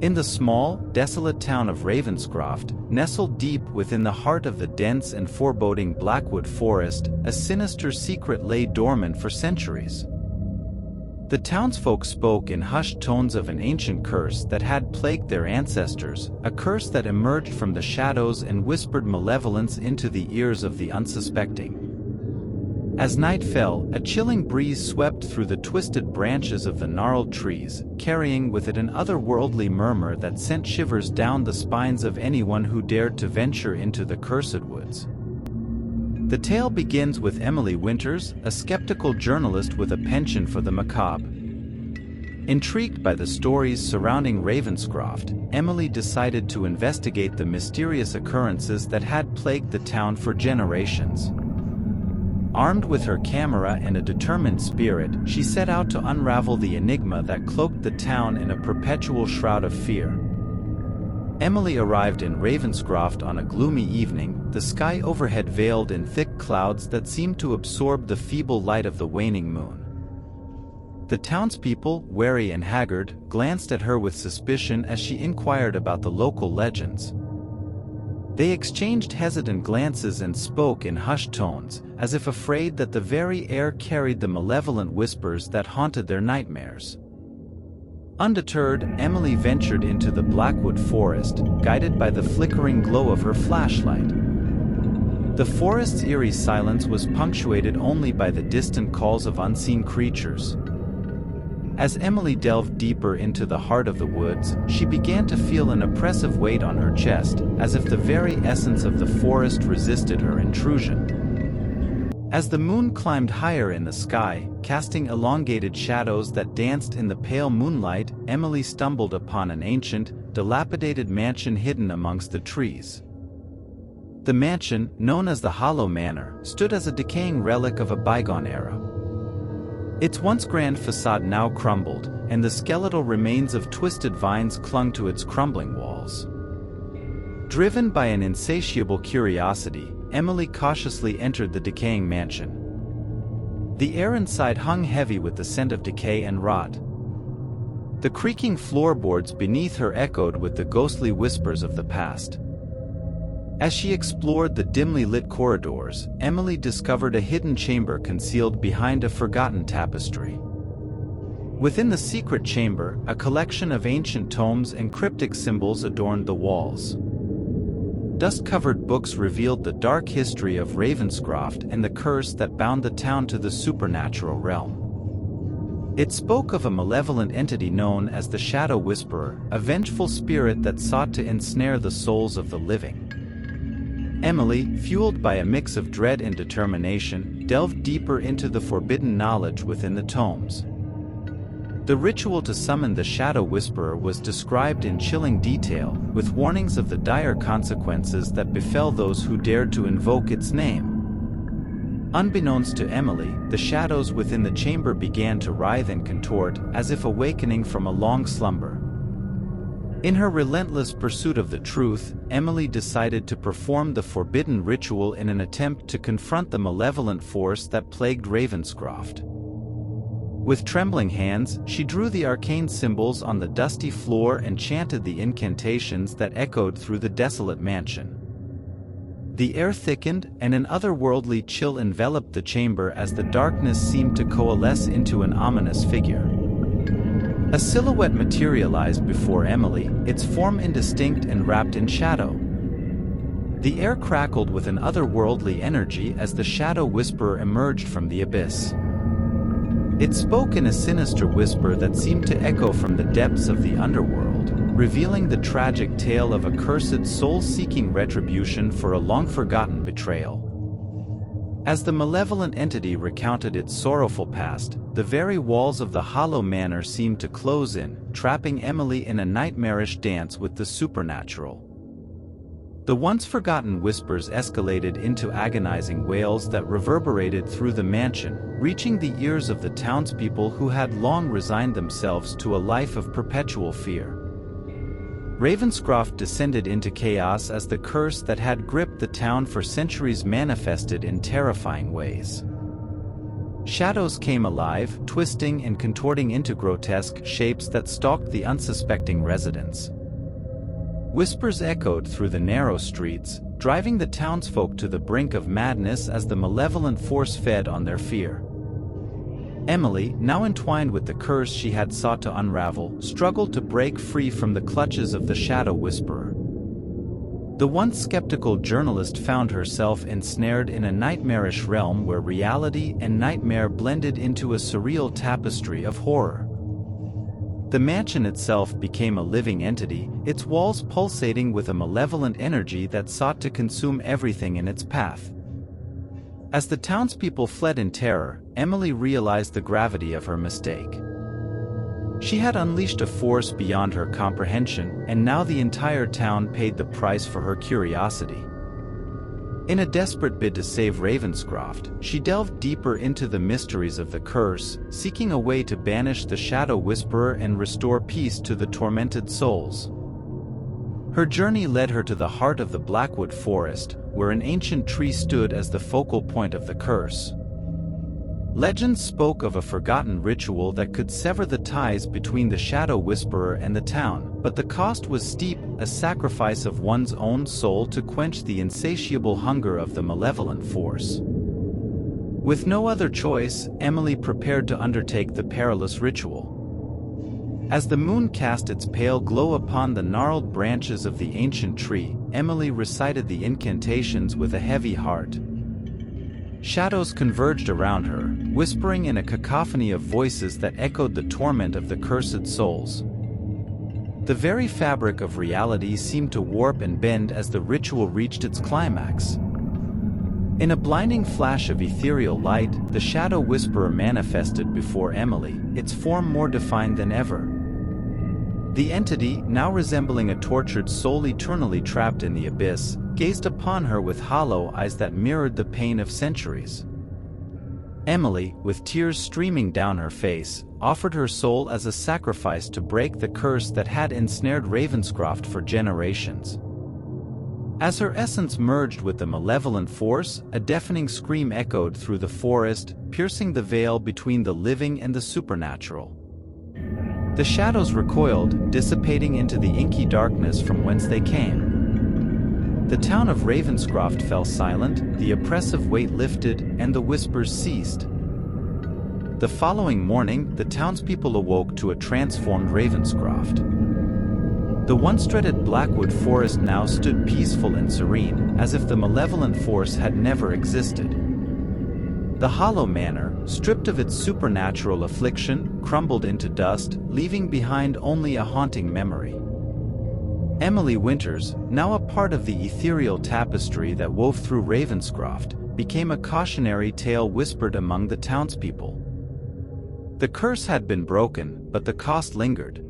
In the small, desolate town of Ravenscroft, nestled deep within the heart of the dense and foreboding Blackwood Forest, a sinister secret lay dormant for centuries. The townsfolk spoke in hushed tones of an ancient curse that had plagued their ancestors, a curse that emerged from the shadows and whispered malevolence into the ears of the unsuspecting. As night fell, a chilling breeze swept through the twisted branches of the gnarled trees, carrying with it an otherworldly murmur that sent shivers down the spines of anyone who dared to venture into the cursed woods. The tale begins with Emily Winters, a skeptical journalist with a penchant for the macabre. Intrigued by the stories surrounding Ravenscroft, Emily decided to investigate the mysterious occurrences that had plagued the town for generations. Armed with her camera and a determined spirit, she set out to unravel the enigma that cloaked the town in a perpetual shroud of fear. Emily arrived in Ravenscroft on a gloomy evening, the sky overhead veiled in thick clouds that seemed to absorb the feeble light of the waning moon. The townspeople, wary and haggard, glanced at her with suspicion as she inquired about the local legends. They exchanged hesitant glances and spoke in hushed tones, as if afraid that the very air carried the malevolent whispers that haunted their nightmares. Undeterred, Emily ventured into the Blackwood Forest, guided by the flickering glow of her flashlight. The forest's eerie silence was punctuated only by the distant calls of unseen creatures. As Emily delved deeper into the heart of the woods, she began to feel an oppressive weight on her chest, as if the very essence of the forest resisted her intrusion. As the moon climbed higher in the sky, casting elongated shadows that danced in the pale moonlight, Emily stumbled upon an ancient, dilapidated mansion hidden amongst the trees. The mansion, known as the Hollow Manor, stood as a decaying relic of a bygone era. Its once grand facade now crumbled, and the skeletal remains of twisted vines clung to its crumbling walls. Driven by an insatiable curiosity, Emily cautiously entered the decaying mansion. The air inside hung heavy with the scent of decay and rot. The creaking floorboards beneath her echoed with the ghostly whispers of the past. As she explored the dimly lit corridors, Emily discovered a hidden chamber concealed behind a forgotten tapestry. Within the secret chamber, a collection of ancient tomes and cryptic symbols adorned the walls. Dust-covered books revealed the dark history of Ravenscroft and the curse that bound the town to the supernatural realm. It spoke of a malevolent entity known as the Shadow Whisperer, a vengeful spirit that sought to ensnare the souls of the living. Emily, fueled by a mix of dread and determination, delved deeper into the forbidden knowledge within the tomes. The ritual to summon the Shadow Whisperer was described in chilling detail, with warnings of the dire consequences that befell those who dared to invoke its name. Unbeknownst to Emily, the shadows within the chamber began to writhe and contort, as if awakening from a long slumber. In her relentless pursuit of the truth, Emily decided to perform the forbidden ritual in an attempt to confront the malevolent force that plagued Ravenscroft. With trembling hands, she drew the arcane symbols on the dusty floor and chanted the incantations that echoed through the desolate mansion. The air thickened, and an otherworldly chill enveloped the chamber as the darkness seemed to coalesce into an ominous figure. A silhouette materialized before Emily, its form indistinct and wrapped in shadow. The air crackled with an otherworldly energy as the Shadow Whisperer emerged from the abyss. It spoke in a sinister whisper that seemed to echo from the depths of the underworld, revealing the tragic tale of a cursed soul seeking retribution for a long-forgotten betrayal. As the malevolent entity recounted its sorrowful past, the very walls of the Hollow Manor seemed to close in, trapping Emily in a nightmarish dance with the supernatural. The once-forgotten whispers escalated into agonizing wails that reverberated through the mansion, reaching the ears of the townspeople who had long resigned themselves to a life of perpetual fear. Ravenscroft descended into chaos as the curse that had gripped the town for centuries manifested in terrifying ways. Shadows came alive, twisting and contorting into grotesque shapes that stalked the unsuspecting residents. Whispers echoed through the narrow streets, driving the townsfolk to the brink of madness as the malevolent force fed on their fear. Emily, now entwined with the curse she had sought to unravel, struggled to break free from the clutches of the Shadow Whisperer. The once skeptical journalist found herself ensnared in a nightmarish realm where reality and nightmare blended into a surreal tapestry of horror. The mansion itself became a living entity, its walls pulsating with a malevolent energy that sought to consume everything in its path. As the townspeople fled in terror, Emily realized the gravity of her mistake. She had unleashed a force beyond her comprehension, and now the entire town paid the price for her curiosity. In a desperate bid to save Ravenscroft, she delved deeper into the mysteries of the curse, seeking a way to banish the Shadow Whisperer and restore peace to the tormented souls. Her journey led her to the heart of the Blackwood Forest, where an ancient tree stood as the focal point of the curse. Legends spoke of a forgotten ritual that could sever the ties between the Shadow Whisperer and the town, but the cost was steep, a sacrifice of one's own soul to quench the insatiable hunger of the malevolent force. With no other choice, Emily prepared to undertake the perilous ritual. As the moon cast its pale glow upon the gnarled branches of the ancient tree, Emily recited the incantations with a heavy heart. Shadows converged around her, whispering in a cacophony of voices that echoed the torment of the cursed souls. The very fabric of reality seemed to warp and bend as the ritual reached its climax. In a blinding flash of ethereal light, the Shadow Whisperer manifested before Emily, its form more defined than ever. The entity, now resembling a tortured soul eternally trapped in the abyss, gazed upon her with hollow eyes that mirrored the pain of centuries. Emily, with tears streaming down her face, offered her soul as a sacrifice to break the curse that had ensnared Ravenscroft for generations. As her essence merged with the malevolent force, a deafening scream echoed through the forest, piercing the veil between the living and the supernatural. The shadows recoiled, dissipating into the inky darkness from whence they came. The town of Ravenscroft fell silent, the oppressive weight lifted, and the whispers ceased. The following morning, the townspeople awoke to a transformed Ravenscroft. The once dreaded Blackwood Forest now stood peaceful and serene, as if the malevolent force had never existed. The hollow manor, stripped of its supernatural affliction, crumbled into dust, leaving behind only a haunting memory. Emily Winters, now a part of the ethereal tapestry that wove through Ravenscroft, became a cautionary tale whispered among the townspeople. The curse had been broken, but the cost lingered.